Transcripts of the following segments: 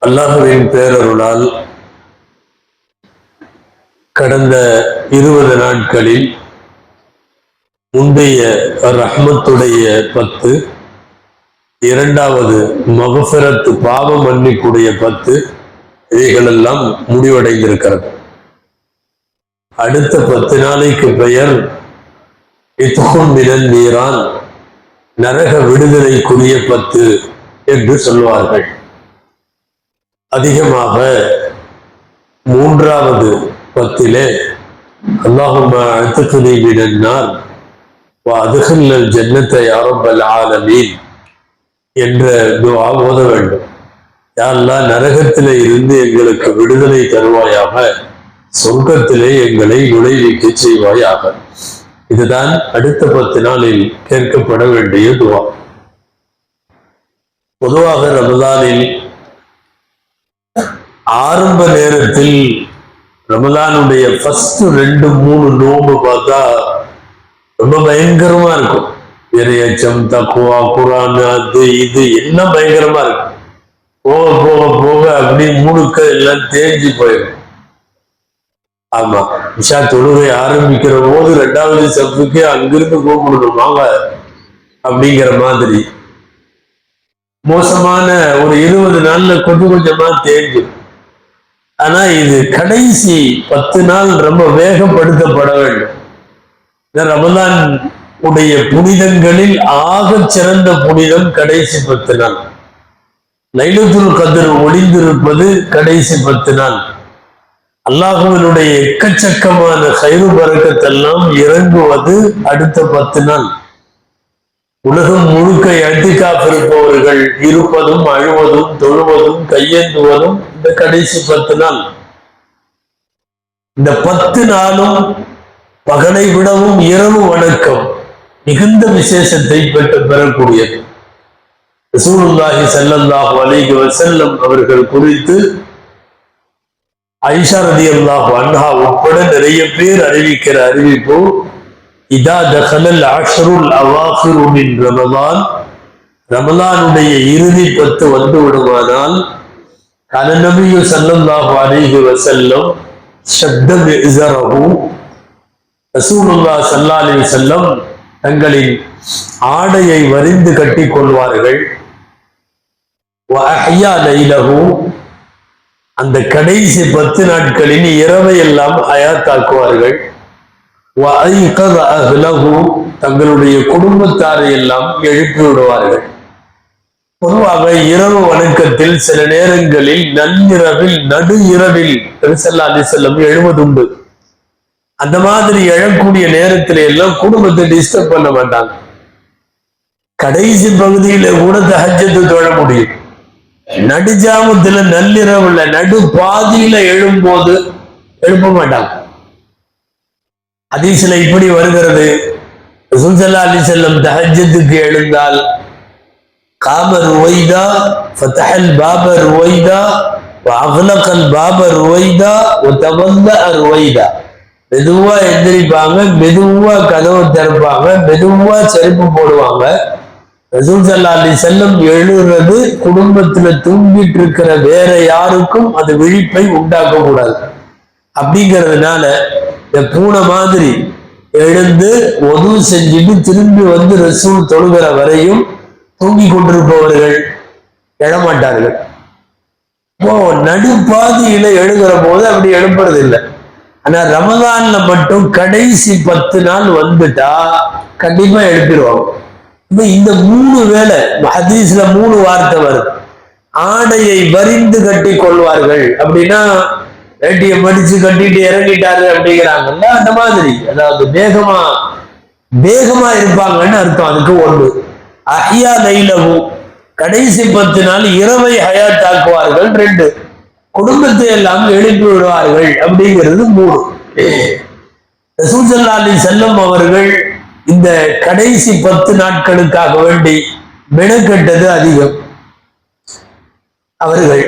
அல்லாஹ்வின் பேரருளால் கடந்த 20 நாட்களில் முந்தைய ரஹ்மத்துடைய 10, இரண்டாவது மக்ஃபிரத் பாவ மன்னிப்புடைய 10 இவைகளெல்லாம் முடிவடைந்திருக்கிறது. அடுத்த 10 நாளைக்கு பெயர் இத்ஹும் மினன் நீரான், நரக விடுதலைக்குரிய 10 என்று சொல்வார்கள். அதிகமாக மூன்றாவது 10 அல்லாஹும்ம அத்கினி மினன் நார் வ அத்கில்னல் ஜன்னத யா ரப்பல் ஆலமீன் என்ற துஆ ஓத வேண்டும். யா அல்லாஹ், நரகத்திலே இருந்து எங்களுக்கு விடுதலை தருவாயாக, சொர்க்கத்திலே எங்களை நுழைவிக்க செய்வாயாக. இதுதான் அடுத்த 10 நாளில் கேட்கப்பட வேண்டிய துஆ. பொதுவாக ரமதானில் ஆரம்ப நேரத்தில் ரமலானுடைய ஃபர்ஸ்ட் 2-3 நோம்பு பார்த்தா ரொம்ப பயங்கரமா இருக்கும். இறையச்சம், தக்குவா, குரான், அது இது எல்லாம் பயங்கரமா இருக்கும். போக போக போக அப்படி முழுக்க எல்லாம் தேஞ்சு போயிடும். ஆமா, இஷா தொழுகை ஆரம்பிக்கிற போது 2வது சப்புக்கு அங்கிருந்து கூப்பிடணும் வாங்க அப்படிங்கிற மாதிரி மோசமான ஒரு 20 நாள்ல கொஞ்சம் கொஞ்சமா தேஞ்சு. ஆனா இது கடைசி 10 நாள் ரொம்ப வேகப்படுத்தப்பட வேண்டும். ரமலான் உடைய புனிதங்களில் ஆக சிறந்த புனிதம் கடைசி 10 நாள். லைலத்துல் கத்ர் ஒளிந்திருப்பது கடைசி 10 நாள். அல்லாஹ்வினுடைய எக்கச்சக்கமான கைரு பரக்கத்தெல்லாம் இறங்குவது அடுத்த 10 நாள். உலகம் முழுக்க இஅ்திகாஃப் இருப்பவர்கள் இருப்பதும், அழுவதும், தொழுவதும், கையேந்துவதும் இந்த கடைசி 10 நாள். இந்த 10 நாளும் பகலை விடவும் இரவு வணக்கம் மிகுந்த விசேஷத்தை பெறக்கூடியது. ரசூலுல்லாஹி ஸல்லல்லாஹு அலைஹி வஸல்லம் அவர்கள் குறித்து ஆயிஷா ரலியல்லாஹு அன்ஹா உட்பட நிறைய பேர் அறிவிக்கிற அறிவிப்பு, இதா தகலல் அஷ்ருல் அவாஹிரு மின் ரமலான், ரமலானுடைய இறுதி 10 வந்து விடுமானால், கான நபியு ஸல்லல்லாஹு அலைஹி வஸல்லம் ஷத்த பிஇஸரஹு, ரசூலுல்லாஹ் ஸல்லல்லாஹு அலைஹி வஸல்லம் தங்களின் ஆடையை வரிந்து கட்டிக் கொள்வார்கள். வ அஹ்யா லைலஹு, அந்த கடைசி 10 நாட்களின் இரவை எல்லாம் ஹயாத்தாக்குவார்கள். தங்களுடைய குடும்பத்தாரை எல்லாம் எழுப்பி விடுவார்கள். பொதுவாக இரவு வணக்கத்தில் சில நேரங்களில் நள்ளிரவில், நடு இரவில் ஸல்லல்லாஹு அலைஹி வஸல்லம் எழுவதுண்டு. அந்த மாதிரி எழக்கூடிய நேரத்தில எல்லாம் குடும்பத்தை டிஸ்டர்ப் பண்ண மாட்டாங்க. கடைசி பகுதியில கூட தஹஜ்ஜத் தொழ முடியும். நடுஜாமத்துல, நள்ளிரவுல, நடு பாதியில எழும்போது எழுப்ப மாட்டாங்க. ஹதீஸ்ல இப்படி வருகிறது, ரசூல் ஸல்லல்லாஹு அலைஹி வஸல்லம் தஹஜ்ஜுக்கு எழுந்தால் காம ருவைதா ஃபதஹல் பாப ருவைதா வஅக்லகல் பாப ருவைதா வதவல்ல ருவைதா, மெதுவா எந்திரிப்பாங்க, மெதுவா கதவை திறப்பாங்க, மெதுவா செருப்பு போடுவாங்க. ரசூல் ஸல்லல்லாஹு அலைஹி வஸல்லம் எழுறது குடும்பத்துல தூங்கிட்டு இருக்கிற வேற யாருக்கும் அது விழிப்பை உண்டாக்க கூடாது. அப்படிங்கிறதுனால இந்த பூனை மாதிரி எழுந்து ஒது செஞ்சுட்டு திரும்பி வந்து ரசூல் தொழுகிற வரையும் தூங்கி கொண்டிருப்பவர்கள் எழமாட்டார்கள். இப்போ நடுப்பாதியில எழுகிற போது அப்படி எழுப்புறது இல்லை. ஆனா ரமதான்ல மட்டும் கடைசி 10 நாள் வந்துட்டா கண்டிப்பா எழுப்பிடுவாங்க. இப்ப இந்த 3 வேளை ஹதீஸ்ல 3 வார்த்தை வருது. ஆடையை வரிந்து கட்டி கொள்வார்கள் அப்படின்னா வேட்டியை மடிச்சு கட்டிட்டு இறங்கிட்டாரு அப்படிங்கிறாங்கல்ல, அந்த மாதிரி, அதாவது வேகமா இருப்பாங்கன்னு அர்த்தம். அதுக்கு 1. அஹ்யா லைலஹு, கடைசி 10 நாள் இரவை ஹயாத்தாக்குவார்கள். 2, குடும்பத்தை எல்லாம் எழுப்பி விடுவார்கள் அப்படிங்கிறது 3. ரசூல் ஸல்லல்லாஹு அலைஹி வஸல்லம் அவர்கள் இந்த கடைசி 10 நாட்களுக்காக வேண்டி மெனக்கெட்டது அதிகம். அவர்கள்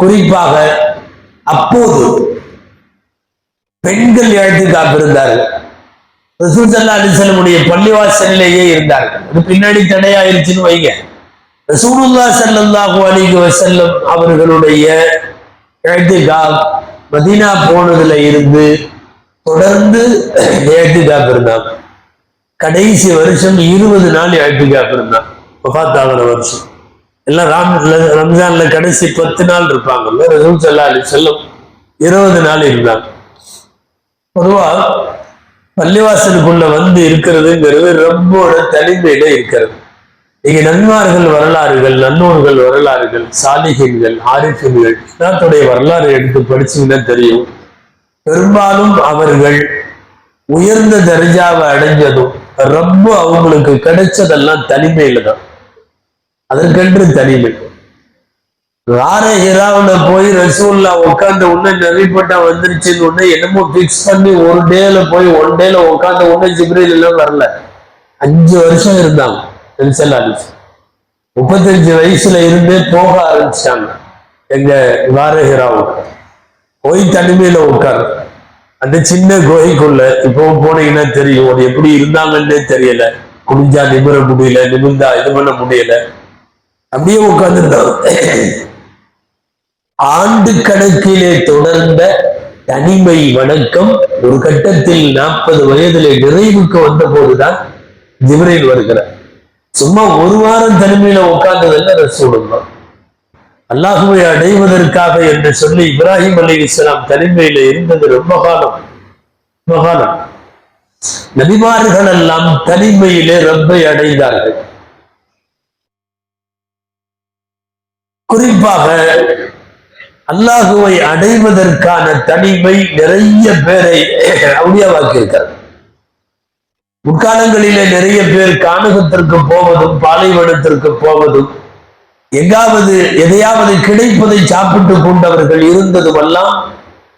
குறிப்பாக அப்போது பெண்கள் இஅ்திகாஃப் இருந்தார்கள். ரசூல் ஸல்லல்லாஹு அலைஹி வஸல்லம் பள்ளிவாசலிலேயே இருந்தார்கள். அது பின்னாடி தடையாயிருச்சுன்னு வைங்க. ரசூலுல்லாஹி ஸல்லல்லாஹு அலைஹி வஸல்லம் அவர்களுடைய இஅ்திகாஃப் மதீனா போனதுல இருந்து தொடர்ந்து இஅ்திகாஃப் இருந்தாங்க. கடைசி வருஷம் 20 நாள் இஅ்திகாஃப் இருந்தாங்க. வஃபாத் ஆகிற வருஷம் எல்லாம் ரம்ஜான்ல கடைசி 10 நாள் இருப்பாங்கல்ல, ரசூல் ஸல்லல்லாஹு அலைஹி வஸல்லம் 20 நாள் இருந்தாங்க. பொதுவா பள்ளிவாசலுக்குள்ள வந்து இருக்கிறதுங்கிறது ரொம்போட தனிமையில இருக்கிறது. நீங்க நன்மார்கள் வரலாறுகள், நன்னூர்கள் வரலாறுகள், சாலிஹீன்கள், ஆரிஃபீன்கள் எல்லாத்துடைய வரலாறு எடுத்து படிச்சீங்கன்னா தெரியும். பெரும்பாலும் அவர்கள் உயர்ந்த தர்ஜாவை அடைஞ்சதும் ரொம்ப அவங்களுக்கு கிடைச்சதெல்லாம் தனிமையில தான். அதற்கென்று தனிமை. ஹிராவுல போய் ரசூல்லா உட்கார்ந்த உடனே நபிப்பட்டா வந்துருச்சுன்னு உடனே என்னமோ பிக்ஸ் பண்ணி ஒரு டேல போய் 1 டேல உட்கார்ந்த உடனே ஜிப்ரீல் எல்லாம் வரல. 5 வருஷம் இருந்தாங்க. 35 வயசுல இருந்தே போக ஆரம்பிச்சிட்டாங்க எங்க ஹிராவுக்கு. போய் தனிமையில உட்காரு அந்த சின்ன குகைக்குள்ள. இப்போ போனீங்கன்னா தெரியும் அது எப்படி இருந்தாங்கன்னே தெரியல. குனிஞ்சா நிமிர முடியல, நிமிர்ந்தா இது பண்ண முடியல, அப்படியே உட்கார்ந்துருந்தாங்க. ஆண்டு கணக்கிலே தொடர்ந்த தனிமை வணக்கம் ஒரு கட்டத்தில் 40 வயதிலே நிறைவுக்கு வந்த போதுதான் ஜிப்ரீல் வருகிறார். சும்மா ஒரு வாரம் தனிமையில உட்கார்ந்ததல்ல ரசூலுல்லாஹ். அல்லாஹ்வை அடைவதற்காக என்று சொல்லி இப்ராஹிம் அலைஹிஸ்ஸலாம் தனிமையில இருந்தது ரொம்ப காலம். நபிமார்கள் எல்லாம் தனிமையிலே ரப்பை அடைந்தார்கள். குறிப்பாக அல்லாஹுவை அடைவதற்கான தனிமை நிறைய பேரை அவுலியாவாக்கியிருக்கிறார். முற்காலங்களிலே நிறைய பேர் கானகத்திற்கு போவதும் பாலைவனத்திற்கு போவதும் எங்காவது எதையாவது கிடைப்பதை சாப்பிட்டு கொண்டவர்கள் இருந்ததும் எல்லாம்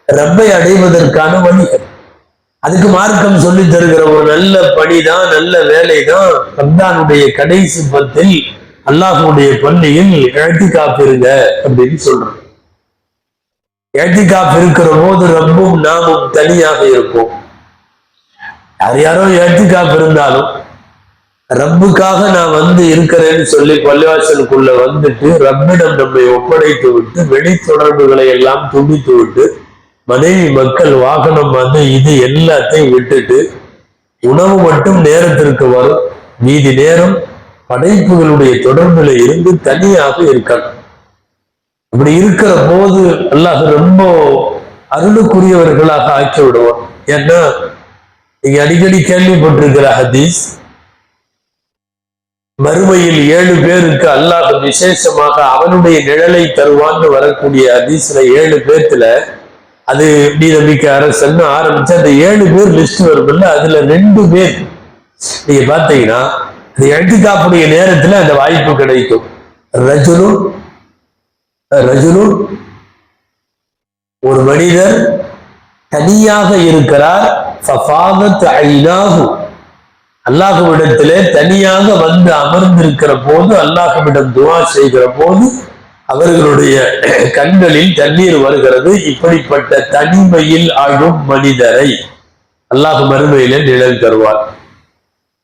ரப்பை அடைவதற்கான வழிகள். அதுக்கு மார்க்கம் சொல்லி தருகிற ஒரு நல்ல பணிதான், நல்ல வேலைதான் ரம்ஜானுடைய கடைசி 10 அல்லாஹ்வுடைய பள்ளியில் இஅ்திகாஃப் இருங்க அப்படின்னு சொல்றோம். இஅ்திகாஃப் இருக்கிற போது ரப்பும் நாமும் தனியாக இருப்போம். யாரோ இஅ்திகாஃப் இருந்தாலும் ரப்புக்காக நான் வந்து இருக்கிறேன்னு சொல்லி பள்ளிவாசலுக்குள்ள வந்துட்டு ரப்பிடம் நம்மை ஒப்படைத்து விட்டு வெளி தொடர்புகளை எல்லாம் துண்டித்து விட்டு மனைவி மக்கள் வாகனம் வந்து இது எல்லாத்தையும் விட்டுட்டு உணவு மட்டும் நேரத்திற்கு வரும், மீதி நேரம் படைப்புகளுடைய தொடர்புல இருந்து தனியாக இருக்கணும். அப்படி இருக்கிற போது அல்லாஹ் ரொம்ப அருளுக்குரியவர்களாக ஆக்கி விடுவான். ஏன்னா நீங்க அடிக்கடி கேள்விப்பட்டிருக்கிற ஹதீஸ், மறுமையில் 7 பேருக்கு அல்லாஹ் விசேஷமாக அவனுடைய நிழலை தருவான்னு வரக்கூடிய ஹதீஸ்ல 7 பேர்த்துல அது நம்பிக்கை அரசன் ஆரம்பிச்சு அந்த 7 பேர் லிஸ்ட் வரும்ல, அதுல 2 பேர் நீங்க பாத்தீங்கன்னா இஅ்திகாஃபுடைய நேரத்துல அந்த வாய்ப்பு கிடைக்கும். ரஜுலுன் ஒரு மனிதர் தனியாக இருக்கிறார், அல்லாஹ்விடத்திலே தனியாக வந்து அமர்ந்திருக்கிற போது, அல்லாஹ்விடம் துஆ செய்கிற போது அவர்களுடைய கண்களில் தண்ணீர் வருகிறது. இப்படிப்பட்ட தனிமையில் ஆகும் மனிதரை அல்லாஹ் மறுமையிலே நிழல் தருவார்.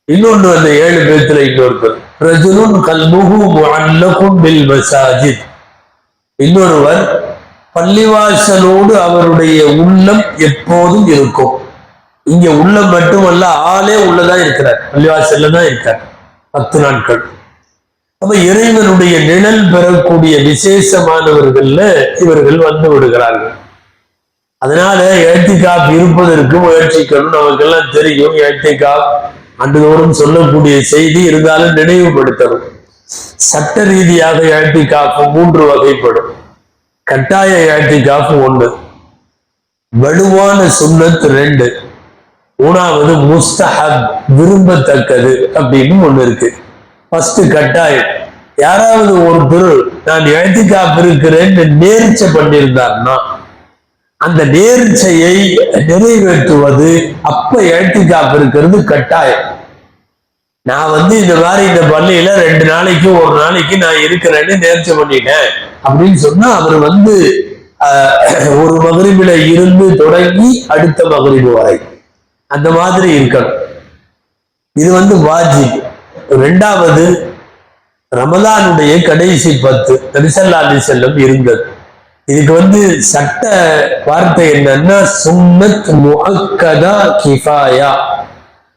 இன்னொன்று அந்த 7 பேர்த்துல இன்னொருத்தர் ரஜுலுன் கல்புஹு முஅல்லகுன் பில் மசாஜித், இன்னொருவர் பள்ளிவாசலோடு அவருடைய உள்ளம் எப்போதும் இருக்கும். இங்க உள்ளம் மட்டுமல்ல, ஆளே உள்ளதான் இருக்கிறார், பள்ளிவாசல்ல தான் இருக்கார் 10 நாட்கள். அப்ப இறைவனுடைய நிழல் பெறக்கூடிய விசேஷமானவர்கள்ல இவர்கள் வந்து விடுகிறார்கள். அதனால இஅ்திகாஃப் இருப்பதற்கு முயற்சிக்கணும். நமக்கெல்லாம் தெரியும் இஅ்திகாஃப் ஆண்டுதோறும் சொல்லக்கூடிய செய்தி, இருந்தாலும் நினைவுபடுத்தணும். சட்ட ரீதியாக இஅ்திகாஃப் 3 வகைப்படும். கட்டாய இஅ்திகாஃப் 1, வலுவான சுன்னத் 2, 3வது முஸ்தஹப் விரும்பத்தக்கது அப்படின்னு 1 இருக்கு. ஃபர்ஸ்ட் கட்டாயம். யாராவது ஒருத்தர் நான் இஅ்திகாஃப் இருக்கிறேன்னு நேர்ச்சை பண்ணியிருந்தார்னா அந்த நேர்ச்சையை நிறைவேற்றுவது அப்ப இஅ்திகாஃப் இருக்கிறது கட்டாயம். நான் வந்து இந்த மாதிரி இந்த பள்ளியில 2 நாளைக்கு 1 நாளைக்கு நான் இருக்கிறேன்னு நேர்ச்சை பண்ணிட்டேன் அப்படின்னு சொன்னா அவர் வந்து ஒரு மகரிபில இருந்து தொடங்கி அடுத்த மகரிபு வரை அந்த மாதிரி இருக்கணும். இது வந்து வாஜிப். 2வது ரமலானுடைய கடைசி 10 நபி ஸல்லல்லாஹு அலைஹி வஸல்லம் இருந்தது. இதுக்கு சட்ட வார்த்தை என்னன்னா சுன்னத் முஅக்கதா கிஃபாயா.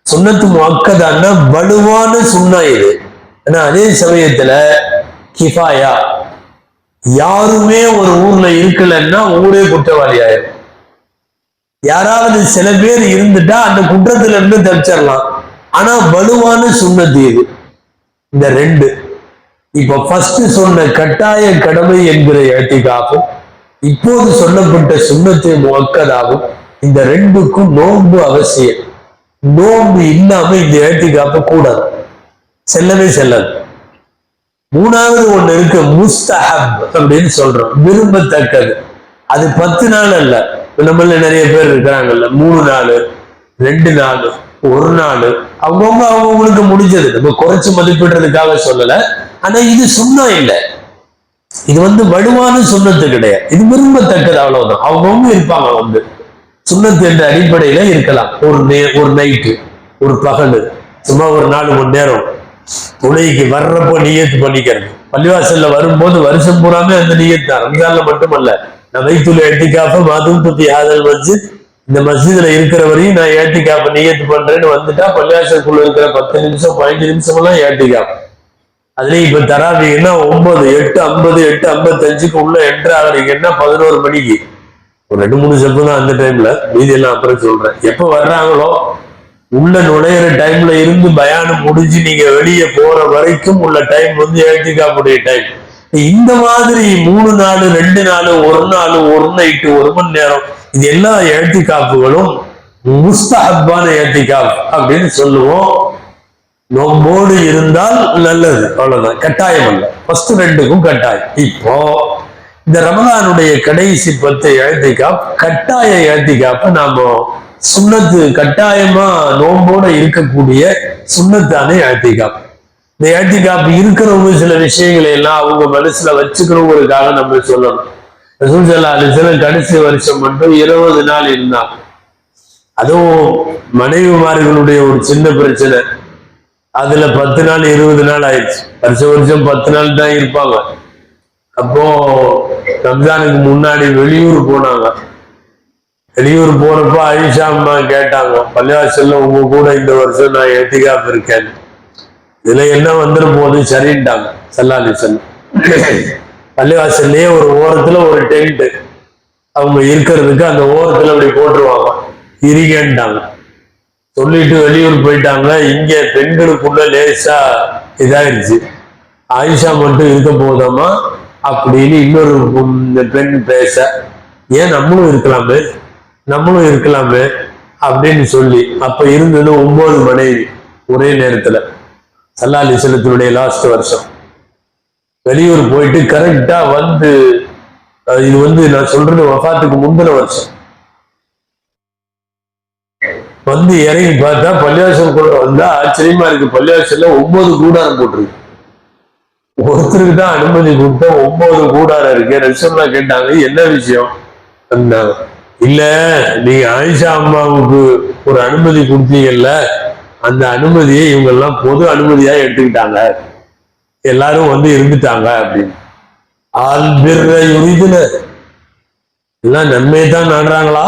சுன்னத் முஅக்கதான்னா வலுவான சுன்னா இது. ஆனா அதே சமயத்துல கிஃபாயா, யாருமே ஒரு ஊர்ல இருக்கலன்னா ஊரே குற்றவாளி ஆயிரும். யாராவது சில பேர் இருந்துட்டா அந்த குற்றத்துல இருந்து தப்பிச்சிடலாம். ஆனா வலுவான சுன்னத்து இது. இந்த ரெண்டு இப்ப ஃபர்ஸ்ட் சொன்ன கட்டாய கடமை என்கிற இஅ்திகாஃபும் இப்போது சொல்லப்பட்ட சுன்னத்து முஅக்கதாவும், இந்த ரெண்டுக்கும் நோன்பு அவசியம். நோன்பு இல்லாம இந்த இஅ்திகாஃப் கூடாது, செல்லவே செல்லாது. மூணாவது ஒண்ணு இருக்கு, முஸ்தஹப் அப்படின்னு சொல்றோம், விரும்பத்தக்கது. அது 10 நாள் அல்ல. நம்மள நிறைய பேர் இருக்கிறாங்கல்ல, 3 நாள், 2 நாள், 1 நாள், அவங்களுக்கு முடிஞ்சது. நம்ம குறைச்சு மதிப்பிடுறதுக்காக சொல்லல. ஆனா இது சுன்னா இல்லை, இது வலுவான சுன்னத்து கிடையாது, இது விரும்பத்தக்கது, அவ்வளவுதான். அவங்கவுங்க இருப்பாங்க சுன்னத்து என்ற அடிப்படையில இருக்கலாம். ஒரு நைட்டு, ஒரு பகல், சும்மா ஒரு 4 மணி நேரம் துணைக்கு வர்றப்போ நியத்து பண்ணிக்கிறது. பள்ளிவாசல்ல வரும்போது வருஷம் பூராமே அந்த நியத்து தான், ரம்ஜான்ல மட்டுமல்ல. நவைத்துல் இஅ்திகாஃப மாதும்து ஃபீ ஹாதல் மஸ்ஜித், இந்த மஸ்ஜித்ல இருக்கிற வரையும் நான் இஅ்திகாஃப் நியத்து பண்றேன்னு வந்துட்டா பள்ளிவாசலுக்குள்ள இருக்கிற 10 நிமிஷம் 15 நிமிஷம் எல்லாம் இஅ்திகாஃப். அதுலயும் இப்ப தராவீங்கன்னா 9, 8:50, 8:55 உள்ள என்ட்ரு ஆகுறீங்கன்னா 11 மணிக்கு ஒரு 2-3 ஸ்டெப்பு தான் அந்த டைம்ல, மீதி எல்லாம் அப்புறம் சொல்றேன். எப்ப வர்றாங்களோ உள்ள நுழையிற டைம்ல இருந்து பயானம் முடிஞ்சு நீங்க வெளியே போற வரைக்கும் உள்ள டைம் இஅ்திகாஃபுடைய டைம். இந்த மாதிரி 3 நாள், 2 நாள், 1 நாள், 1 நைட்டு, 1 மணி நேரம், இது எல்லா இஅ்திகாஃபுகளும் முஸ்தஹப்பான இஅ்திகாஃப் அப்படின்னு சொல்லுவோம். நோம்போடு இருந்தால் நல்லது, அவ்வளவுதான், கட்டாயம் அல்ல. ஃபர்ஸ்ட் 2க்கும் கட்டாயம். இப்போ இந்த ரமலானுடைய கடைசி 10 இஅ்திகாஃப் கட்டாய இஅ்திகாஃப். நாம சுன்னத்து கட்டாயமா நோம்போட இருக்கக்கூடிய சுன்னத்தான இஅ்திகாஃப். இந்த இஅ்திகாஃப் இருக்கிறவங்க சில விஷயங்களை எல்லாம் அவங்க மனசுல வச்சுக்கிறவங்களுக்காக நம்ம சொல்லணும். ரசூல் ஸல்லல்லாஹு அலைஹி வஸல்லம் கடைசி வருஷம் மட்டும் 20 நாள் இருந்தாங்க. அதுவும் மனைவிமார்களுடைய ஒரு சின்ன பிரச்சனை, அதுல 10 நாள் 20 நாள் ஆயிடுச்சு. வருஷம் 10 நாள் தான் இருப்பாங்க. அப்போ ரம்ஜானுக்கு முன்னாடி வெளியூர் போனாங்க. வெளியூர் போறப்ப ஆயிஷா அம்மா கேட்டாங்க, பள்ளிவாசல்ல உங்க கூட இந்த வருஷம் நான் இஅ்திகாஃப் இருக்கேன், இதுல என்ன வந்துட போகுது, சரின்ட்டாங்க ஸல்லல்லாஹு அலைஹி வஸல்லம். பள்ளிவாசல்லையே ஒரு ஓரத்துல ஒரு டென்ட் அவங்க இருக்கிறதுக்கு அந்த ஓரத்துல அப்படி போட்டுருவாங்க, இருங்கன்ட்டாங்க. சொல்லிட்டு வெளியூர் போயிட்டாங்க. இங்க பெண்களுக்குள்ள லேசா இதாயிருச்சு, ஆயிஷா மட்டும் இருக்க போதாமா அப்படின்னு இன்னொரு பெண் பேச, ஏன் நம்மளும் இருக்கலாமே அப்படின்னு சொல்லி, அப்ப இருந்தது 9 மனைவி ஒரே நேரத்துல. ஸல்லல்லாஹு அலைஹி வஸல்லத்துடைய லாஸ்ட் வருஷம் வெளியூர் போயிட்டு கரெக்டா இது நான் சொல்றது வஃபாத்துக்கு முந்தின வருஷம் இறங்கி பார்த்தா பள்ளிவாசல் கூட வந்தா ஆச்சரியமா இருக்கு. பள்ளிவாசல்ல 9 கூடாரம் போட்டிருக்கு. ஒருத்தருக்கு தான் அனுமதி கொடுத்தா 9 கூடாரம் இருக்கு. ரசூலுல்லாஹ் கேட்டாங்க, என்ன விஷயம்? இல்ல, நீங்க ஆயிஷா அம்மாவுக்கு ஒரு அனுமதி கொடுத்தீங்கல்ல, அந்த அனுமதியை இவங்க எல்லாம் பொது அனுமதியா எடுத்துக்கிட்டாங்க, எல்லாரும் இருந்துட்டாங்க அப்படின்னு. எல்லாம் நன்மையை தான் நாடுறாங்களா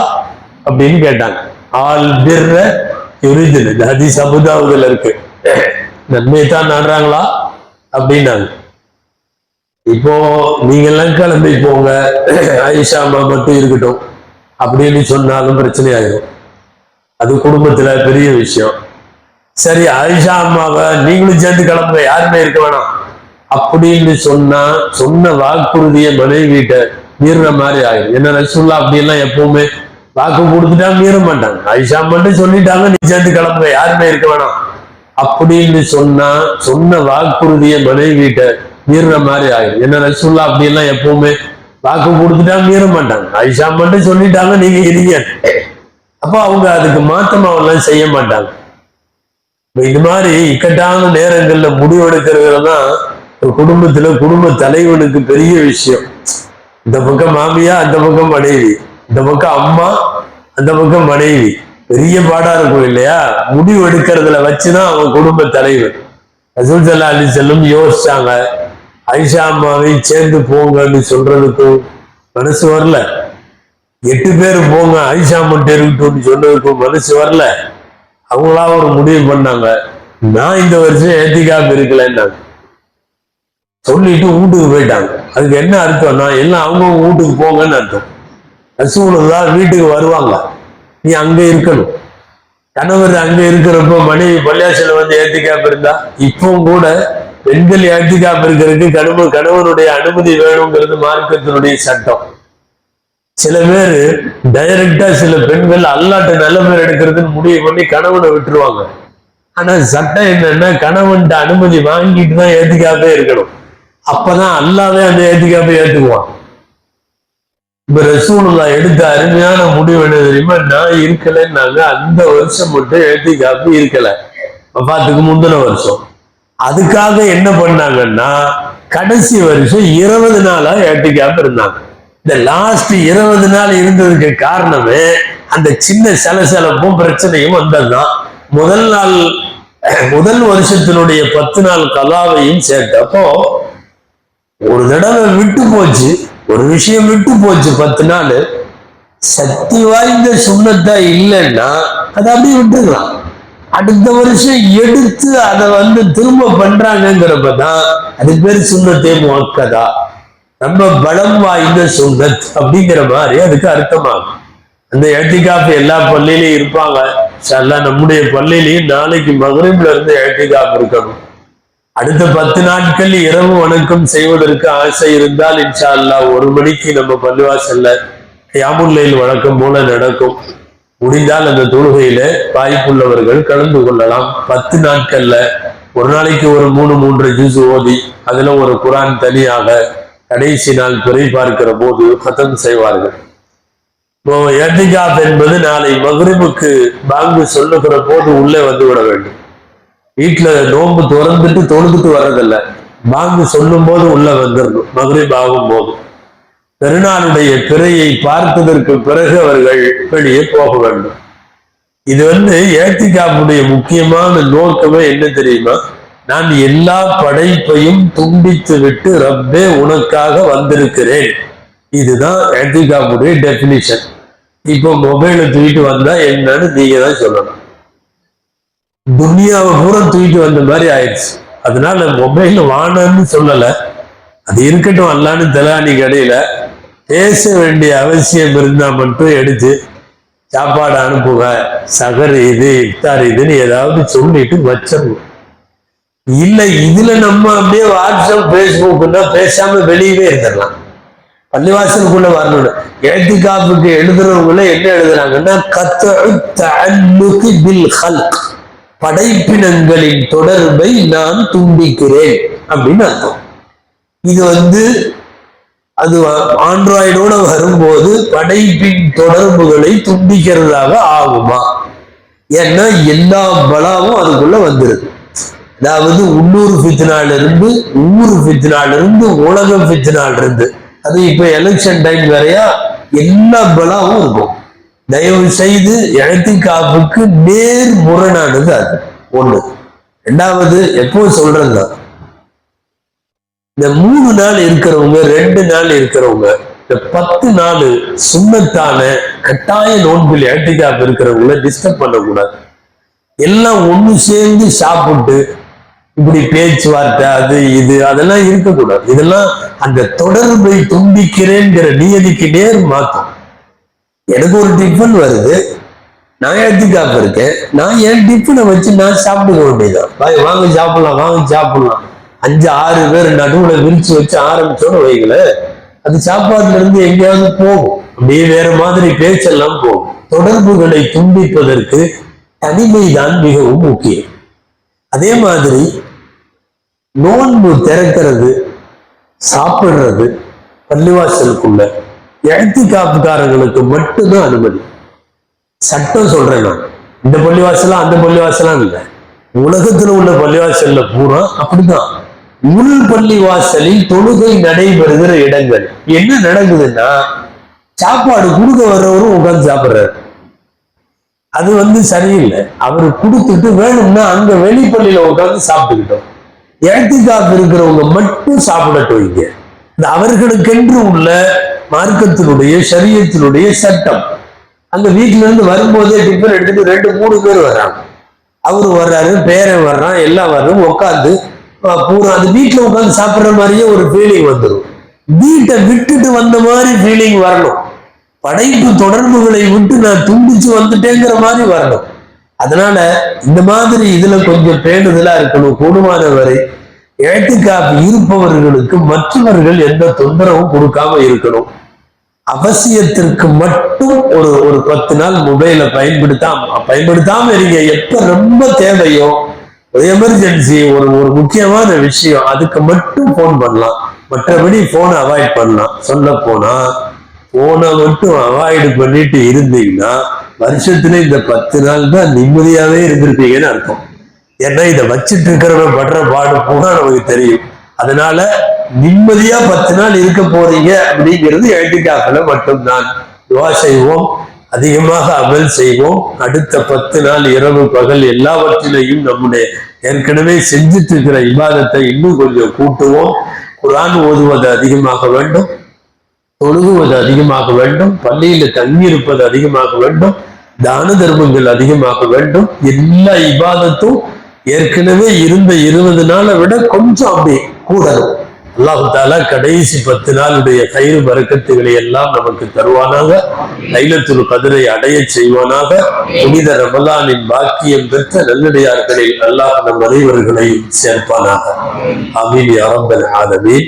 அப்படின்னு கேட்டாங்க. ஹதீஸ் அபூதாவுதுல இருக்கு, நன்மையை தான் நாடுறாங்களா அப்படின்னாங்க. இப்போ நீங்க எல்லாம் கிளம்பி போங்க, ஆயிஷா அம்மா மட்டும் இருக்கட்டும் அப்படின்னு சொன்னாலும் பிரச்சனை ஆயிடும். அது குடும்பத்துல பெரிய விஷயம். சரி, ஆயிஷா அம்மாவை நீங்களும் சேர்ந்து கிளம்புங்க, யாருமே இருக்க வேணாம் அப்படின்னு சொன்ன வாக்குறுதியை மனைவிட்ட மீறுற மாதிரி ஆயிடும். என்ன ரசூலுல்லாஹ் அப்படி எல்லாம் எப்பவுமே வாக்கு கொடுத்துட்டா மீற மாட்டாங்க. ஆயிஷா மட்டும் சொல்லிட்டாங்க, நீ சேர்ந்து கிளம்புங்க, யாருமே இருக்க வேணாம் அப்படின்னு சொன்ன வாக்குறுதியை மனைவிட்ட மீறுற மாதிரி ஆயிடும். என்ன ரசூலுல்லாஹ் அப்படி எல்லாம் எப்பவுமே வாக்கு கொடுத்துட்டா மீற மாட்டாங்க. ஆயிஷா மட்டும் சொல்லிட்டாங்க, நீங்க இருங்க, அப்போ அவங்க அதுக்கு மாற்றமா எல்லாம் செய்ய மாட்டாங்க. இது மாதிரி இக்கட்டான நேரங்கள்ல முடிவெடுக்கிறது தான் ஒரு குடும்பத்துல குடும்ப தலைவனுக்கு பெரிய விஷயம். இந்த பக்கம் மாமியா, அந்த பக்கம் மனைவி, இந்த பக்கம் அம்மா, அந்த பக்கம் மனைவி, பெரிய பாடா இருக்கும் இல்லையா? முடிவு எடுக்கிறதுல வச்சுதான் அவன் குடும்ப தலைவர். ரசூல் ஸல்லல்லாஹு அலைஹி வஸல்லம் யோசிச்சாங்க, ஆயிஷா அம்மாவை சேர்ந்து போங்கன்னு சொல்றதுக்கும் மனசு வரல. 8 பேர் போங்க ஆயிஷா மட்டும் இருக்கட்டும் சொன்னதுக்கும் மனசு வரல. அவங்களா ஒரு முடிவு பண்ணாங்க, நான் இந்த வருஷம் ஏத்திக்காம இருக்கலன்னாங்க. சொல்லிட்டு வீட்டுக்கு போயிட்டாங்க. அதுக்கு என்ன அர்த்தம்னா எல்லாம் அவங்க வீட்டுக்கு போங்கன்னு அர்த்தம். ரசூலுல்லாஹ் வீட்டுக்கு வருவாங்க, நீ அங்க இருக்கணும். கணவர் அங்க இருக்கிறப்ப மனைவி பள்ளியாசல வந்து ஏத்திக்காம இருந்தா, இப்பவும் கூட பெண்கள் ஏத்திக்காம இருக்கிறதுக்கு கணவனுடைய அனுமதி வேணுங்கிறது மார்க்கத்தினுடைய சட்டம். சில பேர் டைரக்டா சில பெண்கள் அல்லாட்ட நல்ல பேர் எடுக்கிறதுன்னு முடிவு பண்ணி கணவனை விட்டுருவாங்க. ஆனா சட்டம் என்னன்னா கணவன்கிட்ட அனுமதி வாங்கிட்டு தான் ஏத்திக்காம இருக்கணும். அப்பதான் அல்லாவே அந்த ஏத்திக்காம ஏத்துக்குவான். இப்ப ரசூலுல்லாஹ் எடுத்த அருமையான முடிவு என்ன தெரியுமா? நான் இருக்கலைன்னாங்க, அந்த வருஷம் மட்டும் ஏத்திக்காம இருக்கல, வஃபாத்துக்கு முந்தின வருஷம். அதுக்காக என்ன பண்ணாங்கன்னா கடைசி வருஷம் 20 நாளா ஏத்திக்காம இருந்தாங்க. இந்த லாஸ்ட் 20 நாள் இருந்ததுக்கு காரணமே அந்த சின்ன சலசலப்பும் பிரச்சனையும் வந்ததுதான். முதல் வருஷத்தினுடைய 10 நாள் கலாவையும் சேர்த்தப்போ ஒரு தடவை விட்டு போச்சு, ஒரு விஷயம் விட்டு போச்சு 10 நாள். சக்தி வாய்ந்த சுண்ணத்தா இல்லைன்னா அதை அப்படியே விட்டுக்கலாம். அடுத்த வருஷம் எடுத்து அதை திரும்ப பண்றாங்கிறப்பதான் அது பேர் சுண்ணத்தே முஅக்கதா, ரொம்ப பலம் வாய்ந்த சுண்ணத் அப்படிங்கிற மாதிரி அதுக்கு அர்த்தமாகும். அந்த இஅ்திகாஃப் எல்லா பள்ளியிலையும் இருப்பாங்க. நம்முடைய பள்ளியிலையும் நாளைக்கு மக்ரிப்ல இருந்து இஅ்திகாஃப் இருக்கணும். அடுத்த 10 நாட்கள் இரவு வணக்கம் செய்வதற்கு ஆசை இருந்தால் இன்ஷா அல்லாஹ் 1 மணிக்கு நம்ம பள்ளிவாசல்ல கியாமுல் லைல் வழக்கம் போல நடக்கும். முடிந்தால் அந்த தொழுகையில வாய்ப்புள்ளவர்கள் கலந்து கொள்ளலாம். 10 நாட்கள்ல ஒரு நாளைக்கு ஒரு 3 ஜுஸ் ஓதி அதுல ஒரு குர்ஆன் தனியாக கடைசி நாள் பிறை பார்க்கிற போது கதம் செய்வார்கள். இப்போ இஅ்திகாஃப் என்பது நாளை மக்ரிபுக்கு பாங்கு சொல்லுகிற போது உள்ளே வந்து விட வேண்டும். வீட்டுல நோன்பு திறந்துட்டு தொழுதுட்டு வர்றதில்ல, பாங்கு சொல்லும் போது உள்ள வந்துடணும். மக்ரிப் ஆகும் போது பெருநாளுடைய பிறையை பார்த்ததற்கு பிறகு அவர்கள் வெளியே போக வேண்டும். இது இஅ்திகாஃபுடைய முக்கியமான நோக்கமே என்ன தெரியுமா? நான் எல்லா படைப்பையும் துண்டித்து விட்டு ரப்பே உனக்காக வந்திருக்கிறேன். இதுதான் இஅ்திகாஃபுடைய டெபினிஷன். இப்போ மொபைலை தூக்கிட்டு வந்தா என்னன்னு நீங்க தான் சொல்லணும். துனியாவை பூரா தூக்கிட்டு வந்த மாதிரி ஆயிடுச்சு. அதனால மொபைல் வானன்னு சொல்லல, அது இருக்கட்டும், அல்லான்னு தலானி கடையில பேச வேண்டிய அவசியம் இருந்தா மட்டும் எடுத்து சாப்பாடு அனுப்புங்க, சகர் இது இஃப்தார் இதுன்னு ஏதாவது சொல்லிட்டு வச்சிடணும். இல்ல இதுல நம்ம அப்படியே வாட்ஸ்அப் பேஸ்புக்னா பேசாம வெளியவே இருந்துடலாம். பள்ளிவாசலுக்குள்ள வரணும். இஅ்திகாஃபுக்கு எழுதுறவங்கள என்ன எழுதுறாங்கன்னா கத்உ தஅல்லுகி பில் ஹல்க், படைப்பினங்களின் தொடர்பை நான் துண்டிக்கிறேன் அப்படின்னு அர்த்தம். இது அது ஆண்ட்ராய்டோட வரும்போது படைப்பின் தொடர்புகளை துண்டிக்கிறதாக ஆகுமா? ஏன்னா எல்லா பலாவும் அதுக்குள்ள வந்துருது. அதாவது உள்ளூர் ஃபித்னால இருந்து ஊர் ஃபித்னால இருந்து உலக ஃபித்னால இருந்து, அது இப்ப எலெக்ஷன் டைம் வேறையா, எல்லா பலாவும் இருக்கும். தயவு செய்து இஅ்திகாஃபுக்கு நேர் முரணானது அது ஒண்ணு. 2வது எப்போ சொல்றதுதான், இந்த 3 நாள் இருக்கிறவங்க 2 நாள் இருக்கிறவங்க இந்த 10 நாள் சுன்னத்தான கட்டாய நோன்பில் இஅ்திகாஃப் இருக்கிறவங்கள டிஸ்டர்ப் பண்ணக்கூடாது. எல்லாம் ஒண்ணு சேர்ந்து சாப்பிட்டு இப்படி பேச்சுவார்த்தை அது இது அதெல்லாம் இருக்கக்கூடாது. இதெல்லாம் அந்த தொடர்பை துண்டிக்கிறேங்கிற நியதிக்கு நேர் மாற்றம். எனக்கு ஒரு டிஃபன் வருது, நான் இஅ்திகாஃப் இருக்கேன், நான் என் டிஃபனை வச்சு நான் சாப்பிட்டுக்க வேண்டியதான். வாங்க சாப்பிடலாம், வாங்க சாப்பிடலாம். 5-6 பேர் நடுவுல விரிச்சு வச்சு ஆரம்பிச்சோன்னு வைக்கல, அது சாப்பாட்டுல இருந்து எங்கேயாவது போகும், அப்படியே வேற மாதிரி பேச்செல்லாம் போகும். தொடர்புகளை துண்டிப்பதற்கு தனிமைதான் மிகவும் முக்கியம். அதே மாதிரி நோன்பு திறக்கிறது சாப்பிடுறது பள்ளிவாசலுக்குள்ள இஅ்திகாஃப்காரங்களுக்கு மட்டும்தான் அனுமதி. சட்டம் சொல்றேன் நான், இந்த பள்ளிவாசலா அந்த பள்ளிவாசலாம் இல்லை, உலகத்துல உள்ள பள்ளிவாசல்ல பூரா அப்படிதான். உள் பள்ளிவாசலில் தொழுகை நடைபெறுகிற இடங்கள் என்ன நடக்குதுன்னா, சாப்பாடு கொடுக்க வர்றவரும் உட்கார்ந்து சாப்பிடுறாரு. அது சரியில்லை. அவரு கொடுத்துட்டு வேணும்னா அங்க வெளிப்பள்ளியில உட்கார்ந்து சாப்பிட்டுக்கிட்டோம். இஅ்திகாஃப் இருக்கிறவங்க மட்டும் சாப்பிடட்டு வைங்க. இது அவர்களுக்கென்று உள்ள மார்க்கத்தினுடைய ஷரியத்தினுடைய சட்டம். அந்த வீட்டுல இருந்து வரும்போதே டிஃபன் எடுத்துட்டு 2-3 பேர் வர்றாங்க. அவரு வர்றாரு, பேரன் வர்றான், எல்லாம் வர்றோம், உட்காந்து பூரா அந்த வீட்டுல உட்காந்து சாப்பிட்ற மாதிரியே ஒரு ஃபீலிங் வந்துடும். வீட்டை விட்டுட்டு வந்த மாதிரி ஃபீலிங் வரணும். படைப்பு தொடர்புகளை விட்டு நான் துண்டிச்சு வந்துட்டேங்கிற மாதிரி வரணும். அதனால இந்த மாதிரி இதுல கொஞ்சம் பேணுதலா இருக்கணும். கூடுமான வரை இஅ்திகாஃப் இருப்பவர்களுக்கு மற்றவர்கள் எந்த தொந்தரவும் கொடுக்காம இருக்கணும். அவசியத்திற்கு மட்டும் ஒரு 10 நாள் மொபைலை பயன்படுத்தாம இருங்க. எப்ப ரொம்ப தேவையோ, ஒரு எமர்ஜென்சி, ஒரு முக்கியமான விஷயம், அதுக்கு மட்டும் போன் பண்ணலாம். மற்றபடி போனை அவாய்ட் பண்ணலாம். சொல்ல போனா போனை மட்டும் அவாய்டு பண்ணிட்டு இருந்தீங்கன்னா வருஷத்துல இந்த 10 நாள் தான் நிம்மதியாவே இருந்திருப்பீங்கன்னு அர்த்தம். ஏன்னா இதை வச்சுட்டு இருக்கிறவங்க படுற பாடு போனா நமக்கு தெரியும். அதனால நிம்மதியா 10 நாள் இருக்க போறீங்க அப்படிங்கிறது இஅ்திகாஃப்ல மட்டும்தான். துஆ செய்வோம், அதிகமாக அமல் செய்வோம். அடுத்த 10 நாள் இரவு பகல் எல்லாவற்றிலையும் நம்முடைய ஏற்கனவே செஞ்சுட்டு இருக்கிற இபாதத்தை இன்னும் கொஞ்சம் கூட்டுவோம். குர்ஆன் ஓதுவது அதிகமாக வேண்டும், தொழுகுவது அதிகமாக வேண்டும், பள்ளியில தங்கி இருப்பது அதிகமாக வேண்டும், தான தர்மங்கள் அதிகமாக வேண்டும். எல்லா இபாதத்தும் ஏற்கனவே இருந்த 20 நாளை விட கொஞ்சம் அப்படி கூடணும். அல்லாஹ் தஆலா கடைசி 10 நாளுடைய கயிறு பரக்கத்துகளை எல்லாம் நமக்கு தருவானாக. லைலத்துல் கத்ரை அடைய செய்வானாக. புனித ரமலானின் பாக்கியம் பெற்ற நல்லடியார்களில் அல்லாஹ் நம் அனைவர்களையும் சேர்ப்பானாக. ஆமீன் யா ரப்பல் ஆலமீன்.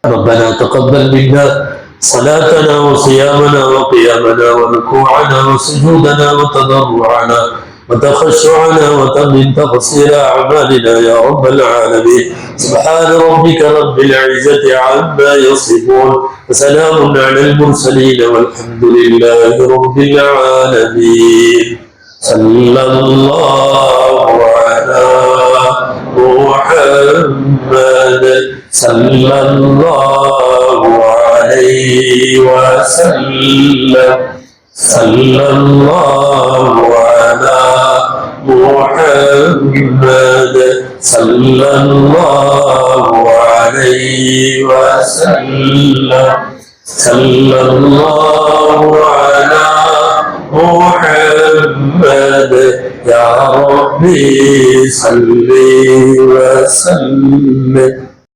ربنا تقبل منا صلاتنا وصيامنا وقيامنا وركوعنا وسجودنا وتضرعنا وتخشعنا وتمن تقصير أعمالنا يا رب العالمين. سبحان ربك رب العزة عما يصفون وسلام على المرسلين والحمد لله رب العالمين. صلى الله على محمد صلى الله عليه وسلم. صلى الله على محمد صلى الله عليه وسلم. صلى الله على محمد يا ربي صل وسلم.